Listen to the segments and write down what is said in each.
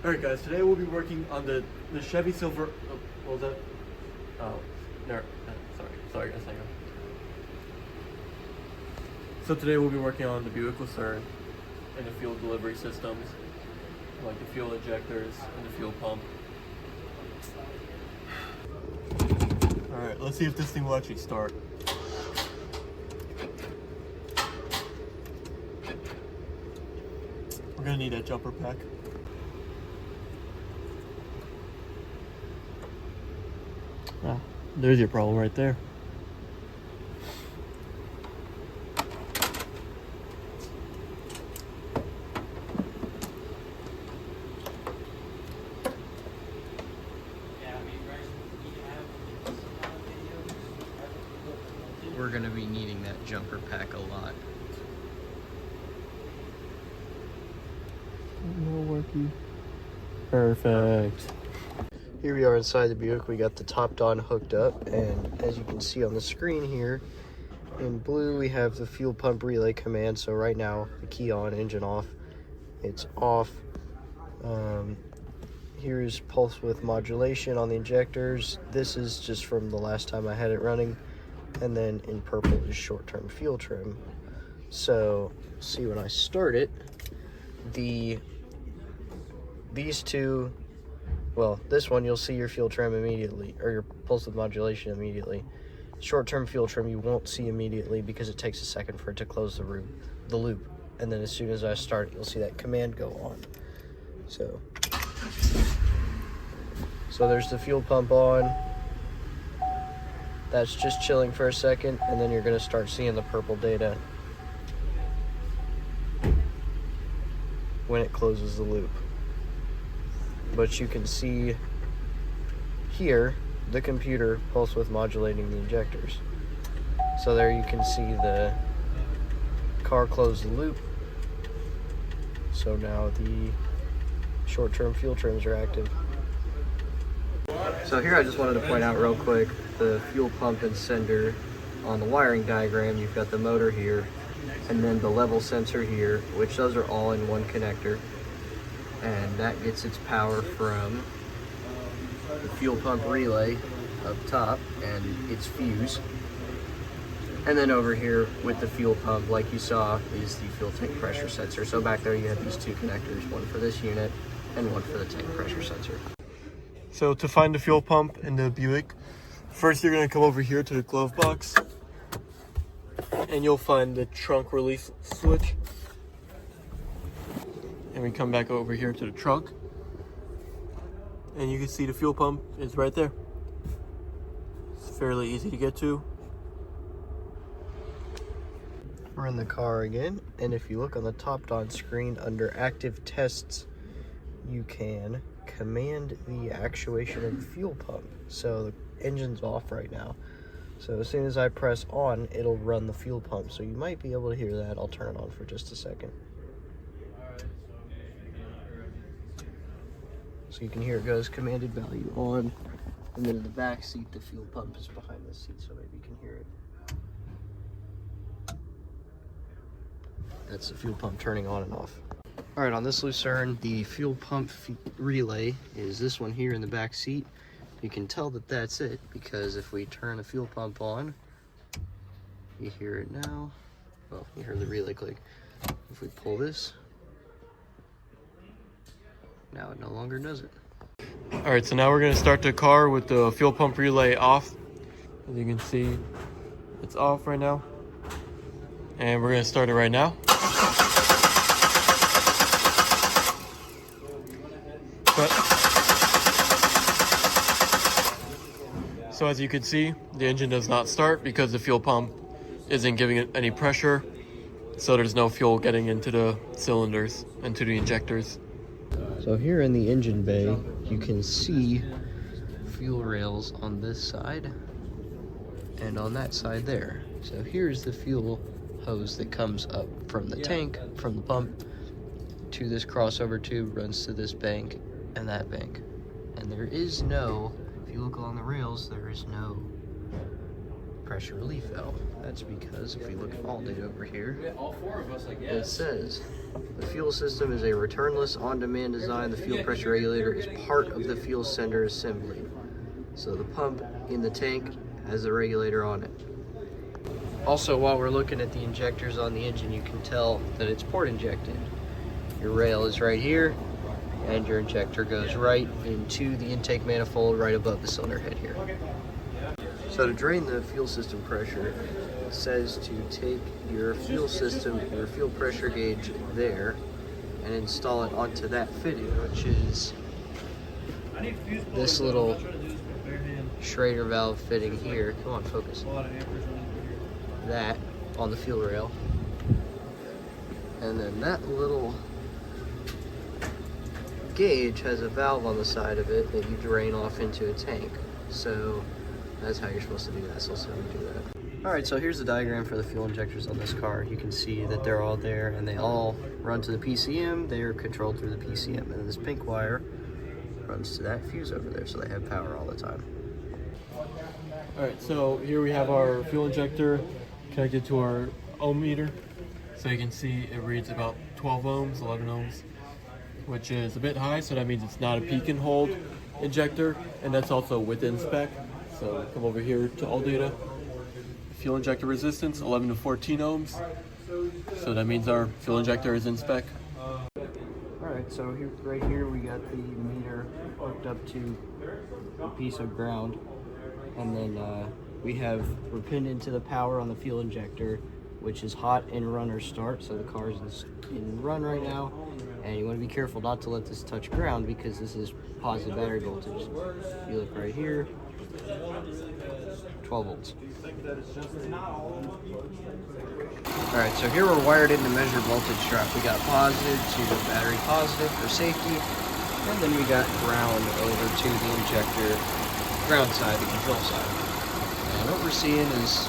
Alright guys, today we'll be working on the Chevy Silver, what was that? Oh, no, sorry guys, hang on. So today we'll be working on the Buick Lucerne and the fuel delivery systems, like the fuel injectors and the fuel pump. Alright, let's see if this thing will actually start. We're gonna need that jumper pack. Ah, there's your problem right there. We're going to be needing that jumper pack a lot. No worky. Perfect. Here we are inside the Buick. We got the top on hooked up, and as you can see on the screen here, in blue we have the fuel pump relay command. So right now, the key on, engine off, it's off. Here is pulse width modulation on the injectors. This is just from the last time I had it running. And then in purple is short-term fuel trim. So see, when I start it, these two, well, this one you'll see your fuel trim immediately, or your pulse width modulation immediately. Short-term fuel trim you won't see immediately because it takes a second for it to close the loop. And then as soon as I start it, you'll see that command go on. So there's the fuel pump on. That's just chilling for a second, and then you're going to start seeing the purple data when it closes the loop. But you can see here the computer pulse width modulating the injectors. So there you can see the car close the loop. So now the short-term fuel trims are active. So here I just wanted to point out real quick the fuel pump and sender on the wiring diagram. You've got the motor here and then the level sensor here, which those are all in one connector, and that gets its power from the fuel pump relay up top and its fuse. And then over here with the fuel pump, like you saw, is the fuel tank pressure sensor. So back there you have these two connectors, one for this unit and one for the tank pressure sensor. So to find the fuel pump in the Buick, first you're gonna come over here to the glove box and you'll find the trunk release switch. And we come back over here to the trunk and you can see the fuel pump is right there. It's fairly easy to get to. We're in the car again, and if you look on the top on screen under active tests, you can command the actuation of the fuel pump. So the engine's off right now. So as soon as I press on, it'll run the fuel pump. So you might be able to hear that. I'll turn it on for just a second. So you can hear it goes commanded value on, and then in the back seat, the fuel pump is behind the seat, so maybe you can hear it. That's the fuel pump turning on and off. All right, on this Lucerne, the fuel pump relay is this one here in the back seat. You can tell that that's it because if we turn the fuel pump on, you hear it now. Well, you hear the relay click. If we pull this, now it no longer does it. All right, so now we're gonna start the car with the fuel pump relay off. As you can see, it's off right now. And we're gonna start it right now. So as you can see, the engine does not start because the fuel pump isn't giving it any pressure. So there's no fuel getting into the cylinders and to the injectors. So here in the engine bay, you can see fuel rails on this side and on that side there. So here's the fuel hose that comes up from the tank, from the pump, to this crossover tube, runs to this bank and that bank. And there is no, if you look along the rails, there is no pressure relief valve. That's because if we look at all data over here, it says the fuel system is a returnless on-demand design. The fuel pressure regulator is part of the fuel sender assembly. So the pump in the tank has the regulator on it. Also, while we're looking at the injectors on the engine, you can tell that it's port injected. Your rail is right here, and your injector goes right into the intake manifold right above the cylinder head here. So to drain the fuel system pressure, it says to take your fuel system, your fuel pressure gauge there, and install it onto that fitting, which is this little Schrader valve fitting here. Come on, focus. That on the fuel rail. And then that little gauge has a valve on the side of it that you drain off into a tank. So that's how you're supposed to do that. So let's see how we do that. Alright, so here's the diagram for the fuel injectors on this car. You can see that they're all there and they all run to the PCM. They are controlled through the PCM. And then this pink wire runs to that fuse over there, so they have power all the time. Alright, so here we have our fuel injector connected to our ohm meter. So you can see it reads about 12 ohms, 11 ohms, which is a bit high, so that means it's not a peak and hold injector, and that's also within spec. So come over here to all data. Fuel injector resistance, 11 to 14 ohms. So that means our fuel injector is in spec. Alright, so here, right here we got the meter hooked up to a piece of ground, and then we're pinned into the power on the fuel injector, which is hot in run or start. So the car is in run right now, and you want to be careful not to let this touch ground because this is positive battery voltage. If you look right here, 12 volts. Alright, so here we're wired in to measure voltage drop. We got positive to battery positive for safety, and then we got ground over to the injector ground side, the control side. And what we're seeing is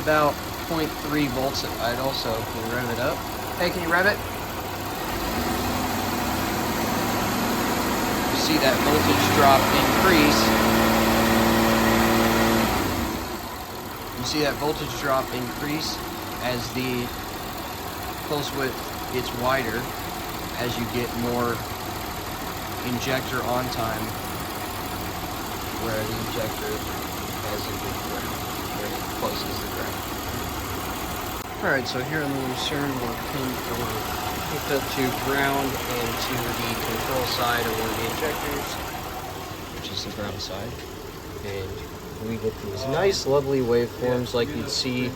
about 0.3 volts at idle, so can you rev it up? Hey, can you rev it? You see that voltage drop increase. You see that voltage drop increase as the pulse width gets wider as you get more injector on time where the injector has a good ground, where it closes the ground. Alright, so here on the Lucerne we're hooked up to ground and to the control side of one of the injectors, which is the ground side. And we get these nice, lovely waveforms like you'd see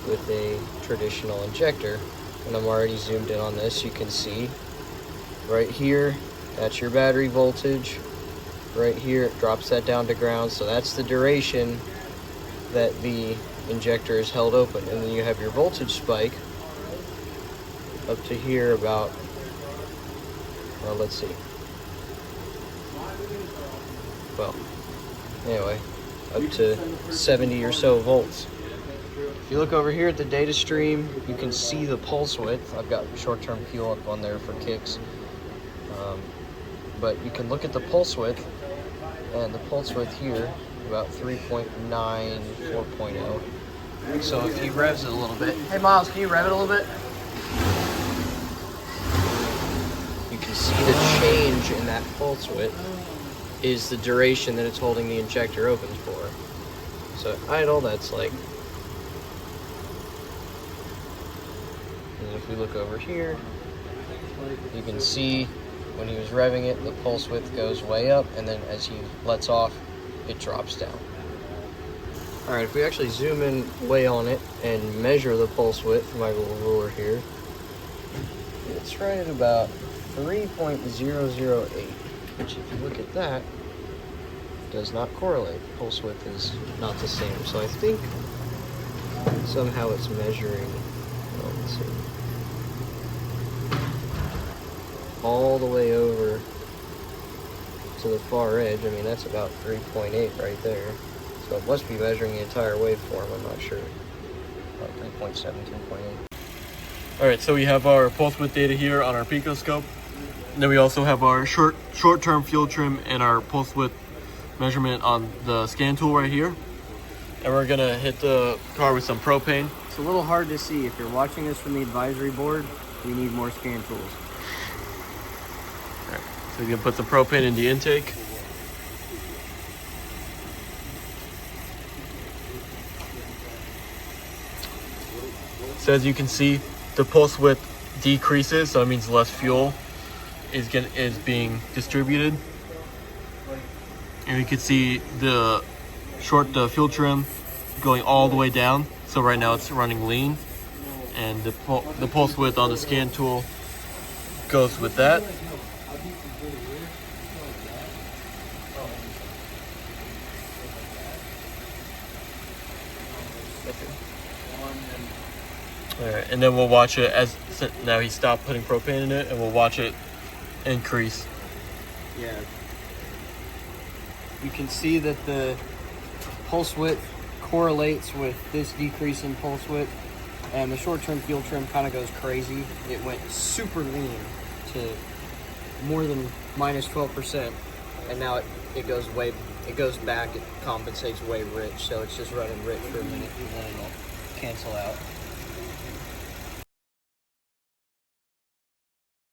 with a traditional injector. And I'm already zoomed in on this. You can see right here, that's your battery voltage. Right here, it drops that down to ground. So that's the duration that the injector is held open. And then you have your voltage spike up to here about, well, let's see. Well, anyway, up to 70 or so volts. If you look over here at the data stream, you can see the pulse width. I've got short-term fuel up on there for kicks. But you can look at the pulse width, and the pulse width here, about 3.9, 4.0. So if he revs it a little bit, hey Miles, can you rev it a little bit? You can see the change in that pulse width is the duration that it's holding the injector open for. So at idle, that's like, and if we look over here, you can see when he was revving it, the pulse width goes way up, and then as he lets off, it drops down. Alright, if we actually zoom in way on it and measure the pulse width from my little ruler here, it's right at about 3.008, which if you look at that, does not correlate. Pulse width is not the same. So I think somehow it's measuring, well, let's see, all the way over to the far edge. I mean, that's about 3.8 right there. So it must be measuring the entire waveform, I'm not sure. About 3.7, 2.8. Alright, so we have our pulse width data here on our picoscope. And then we also have our short-term fuel trim and our pulse width measurement on the scan tool right here. and we're gonna hit the car with some propane. It's a little hard to see. If you're watching this from the advisory board, we need more scan tools. All right, so you can put some propane in the intake. So as you can see, the pulse width decreases, so it means less fuel is being distributed. And you can see the fuel trim going all the way down. So right now it's running lean, and the pulse width on the scan tool goes with that. All right, and then we'll watch it now he stopped putting propane in it, and we'll watch it increase. Yeah. You can see that the pulse width correlates with this decrease in pulse width, and the short-term fuel trim kind of goes crazy. It went super lean to more than minus 12%, and now it goes back, it compensates way rich, so it's just running rich for a minute and then it'll cancel out.